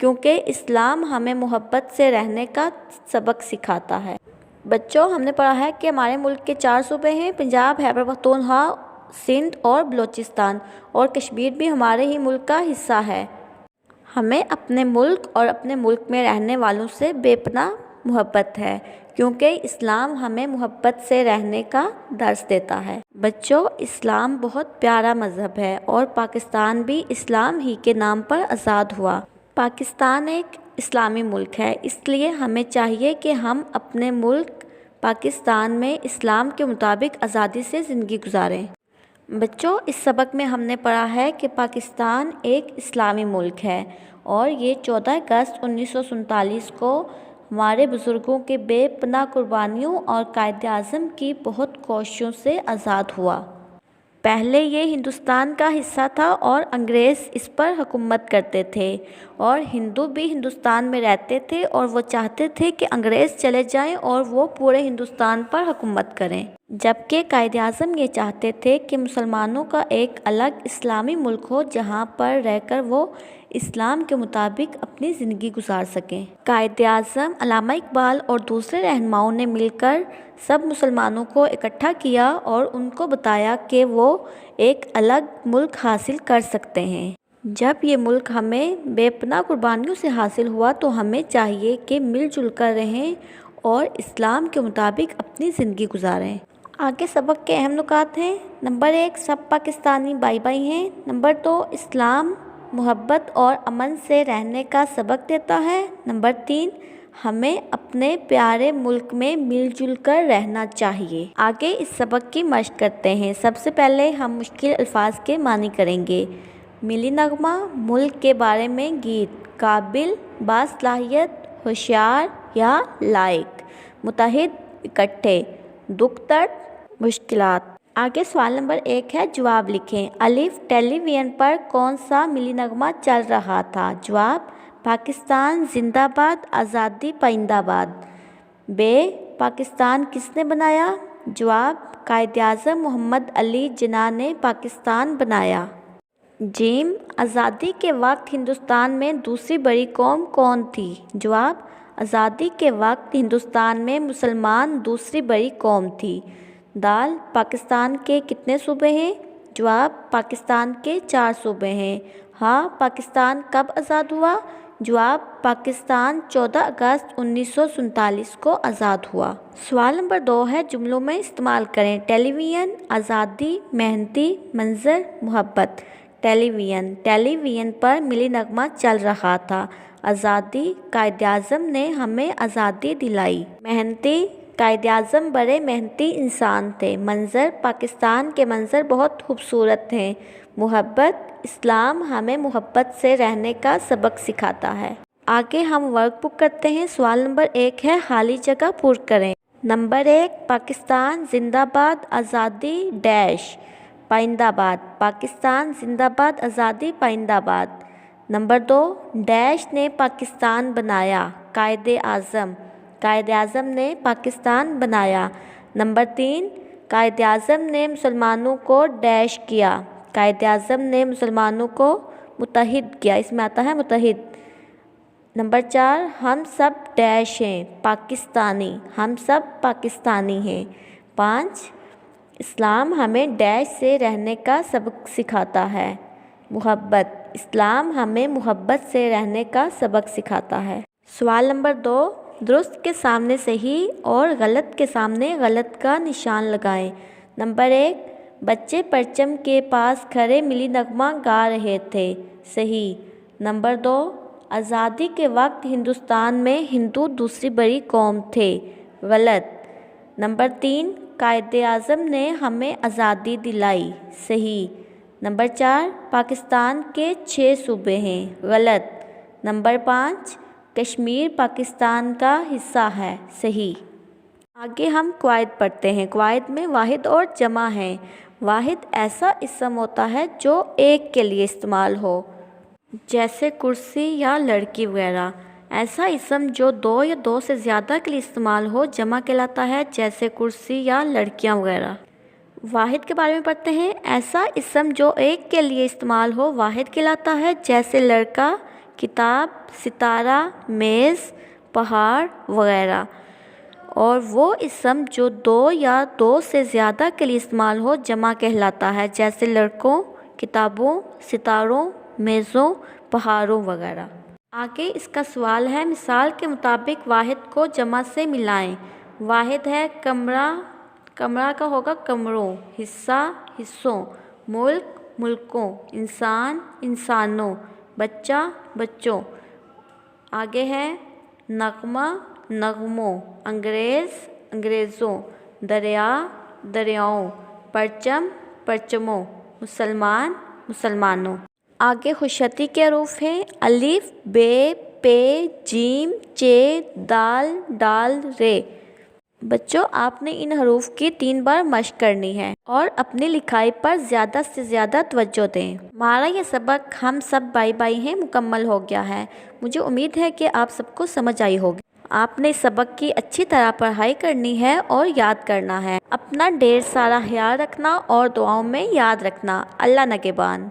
کیونکہ اسلام ہمیں محبت سے رہنے کا سبق سکھاتا ہے۔ بچوں، ہم نے پڑھا ہے کہ ہمارے ملک کے 4 صوبے ہیں: پنجاب، خیبر پختونخوا، سندھ اور بلوچستان، اور کشمیر بھی ہمارے ہی ملک کا حصہ ہے۔ ہمیں اپنے ملک اور اپنے ملک میں رہنے والوں سے بے پناہ محبت ہے، کیونکہ اسلام ہمیں محبت سے رہنے کا درس دیتا ہے۔ بچوں، اسلام بہت پیارا مذہب ہے اور پاکستان بھی اسلام ہی کے نام پر آزاد ہوا۔ پاکستان ایک اسلامی ملک ہے، اس لیے ہمیں چاہیے کہ ہم اپنے ملک پاکستان میں اسلام کے مطابق آزادی سے زندگی گزاریں۔ بچوں، اس سبق میں ہم نے پڑھا ہے کہ پاکستان ایک اسلامی ملک ہے اور یہ 14 اگست 1947 کو ہمارے بزرگوں کے بے پناہ قربانیوں اور قائد اعظم کی بہت کوششوں سے آزاد ہوا۔ پہلے یہ ہندوستان کا حصہ تھا اور انگریز اس پر حکومت کرتے تھے، اور ہندو بھی ہندوستان میں رہتے تھے اور وہ چاہتے تھے کہ انگریز چلے جائیں اور وہ پورے ہندوستان پر حکومت کریں، جبکہ قائد اعظم یہ چاہتے تھے کہ مسلمانوں کا ایک الگ اسلامی ملک ہو جہاں پر رہ کر وہ اسلام کے مطابق اپنی زندگی گزار سکیں۔ قائد اعظم علامہ اقبال اور دوسرے رہنماؤں نے مل کر سب مسلمانوں کو اکٹھا کیا اور ان کو بتایا کہ وہ ایک الگ ملک حاصل کر سکتے ہیں۔ جب یہ ملک ہمیں بے پناہ قربانیوں سے حاصل ہوا تو ہمیں چاہیے کہ مل جل کر رہیں اور اسلام کے مطابق اپنی زندگی گزاریں۔ آگے سبق کے اہم نکات ہیں۔ Number 1، sub Pakistani by by ہیں۔ نمبر 2، اسلام محبت اور امن سے رہنے کا سبق دیتا ہے۔ نمبر 3، ہمیں اپنے پیارے ملک میں مل جل کر رہنا چاہیے۔ آگے اس سبق کی مشق کرتے ہیں۔ سب سے پہلے ہم مشکل الفاظ کے معنی کریں گے۔ ملی نغمہ، ملک کے بارے میں گیت۔ قابل، باصلاحیت، ہوشیار یا لائق۔ متحد، اکٹھے۔ دکھ درد، مشکلات۔ آگے سوال نمبر 1 ہے، جواب لکھیں۔ الف، ٹیلی ویژن پر کون سا ملی نغمہ چل رہا تھا؟ جواب، پاکستان زندہ باد، آزادی پائندہ باد۔ ب، پاکستان کس نے بنایا؟ جواب، قائد اعظم محمد علی جناح نے پاکستان بنایا۔ ج، آزادی کے وقت ہندوستان میں دوسری بڑی قوم کون تھی؟ جواب، آزادی کے وقت ہندوستان میں مسلمان دوسری بڑی قوم تھی۔ د، پاکستان کے کتنے صوبے ہیں؟ جواب، پاکستان کے 4 صوبے ہیں۔ ہاں، پاکستان کب آزاد ہوا؟ جواب، پاکستان 14 اگست 1947 کو آزاد ہوا۔ سوال نمبر 2 ہے، جملوں میں استعمال کریں۔ ٹیلی ویژن، آزادی، محنتی، منظر، محبت۔ ٹیلی ویژن، ٹیلی ویژن پر ملی نغمہ چل رہا تھا۔ آزادی، قائد اعظم نے ہمیں آزادی دلائی۔ محنتی، قائد اعظم بڑے محنتی انسان تھے۔ منظر، پاکستان کے منظر بہت خوبصورت ہیں۔ محبت، اسلام ہمیں محبت سے رہنے کا سبق سکھاتا ہے۔ آگے ہم ورک بک کرتے ہیں۔ سوال نمبر 1 ہے، خالی جگہ پر کریں۔ نمبر 1، پاکستان زندہ باد، آزادی ڈیش پائندہ باد۔ پاکستان زندہ باد، آزادی پائندہ باد۔ نمبر 2، ڈیش نے پاکستان بنایا؟ قائد اعظم۔ قائد اعظم نے پاکستان بنایا۔ نمبر 3، قائد اعظم نے مسلمانوں کو ڈیش کیا؟ قائد اعظم نے مسلمانوں کو متحد کیا، اس میں آتا ہے متحد۔ نمبر 4، ہم سب ڈیش ہیں؟ پاکستانی۔ ہم سب پاکستانی ہیں۔ 5، اسلام ہمیں ڈیش سے رہنے کا سبق سکھاتا ہے؟ محبت۔ اسلام ہمیں محبت سے رہنے کا سبق سکھاتا ہے۔ سوال نمبر 2، درست کے سامنے صحیح اور غلط کے سامنے غلط کا نشان لگائیں۔ نمبر 1، بچے پرچم کے پاس کھڑے ملی نغمہ گا رہے تھے۔ صحیح۔ نمبر 2، آزادی کے وقت ہندوستان میں ہندو دوسری بڑی قوم تھے۔ غلط۔ نمبر 3، قائد اعظم نے ہمیں آزادی دلائی۔ صحیح۔ نمبر 4، پاکستان کے 6 صوبے ہیں۔ غلط۔ نمبر 5، کشمیر پاکستان کا حصہ ہے۔ صحیح۔ آگے ہم قواعد پڑھتے ہیں۔ قواعد میں واحد اور جمع ہیں۔ واحد ایسا اسم ہوتا ہے جو ایک کے لیے استعمال ہو، جیسے کرسی یا لڑکی وغیرہ۔ ایسا اسم جو 2 یا 2 سے زیادہ کے لیے استعمال ہو جمع کہلاتا ہے، جیسے کرسی یا لڑکیاں وغیرہ۔ واحد کے بارے میں پڑھتے ہیں۔ ایسا اسم جو ایک کے لیے استعمال ہو واحد کہلاتا ہے، جیسے لڑکا، کتاب، ستارہ، میز، پہاڑ وغیرہ۔ اور وہ اسم جو دو یا دو سے زیادہ کے لیے استعمال ہو جمع کہلاتا ہے، جیسے لڑکوں، کتابوں، ستاروں، میزوں، پہاڑوں وغیرہ۔ آگے اس کا سوال ہے، مثال کے مطابق واحد کو جمع سے ملائیں۔ واحد ہے کمرہ، کمرہ کا ہوگا کمروں، حصہ حصوں، ملک ملکوں، انسان انسانوں، بچہ بچوں۔ آگے ہے نغمہ نغموں، انگریز انگریزوں، دریا دریاؤں، پرچم پرچموں، مسلمان مسلمانوں۔ آگے خوشخطی کے حروف ہیں الف، بے، پے، جیم، چے، دال، ڈال، رے۔ بچوں آپ نے ان حروف کی 3 بار مشق کرنی ہے اور اپنی لکھائی پر زیادہ سے زیادہ توجہ دیں۔ ہمارا یہ سبق ہم سب بائی بائی ہیں مکمل ہو گیا ہے۔ مجھے امید ہے کہ آپ سب کو سمجھ آئی ہوگی۔ آپ نے اس سبق کی اچھی طرح پڑھائی کرنی ہے اور یاد کرنا ہے۔ اپنا ڈھیر سارا خیال رکھنا اور دعاؤں میں یاد رکھنا۔ اللہ نگہبان۔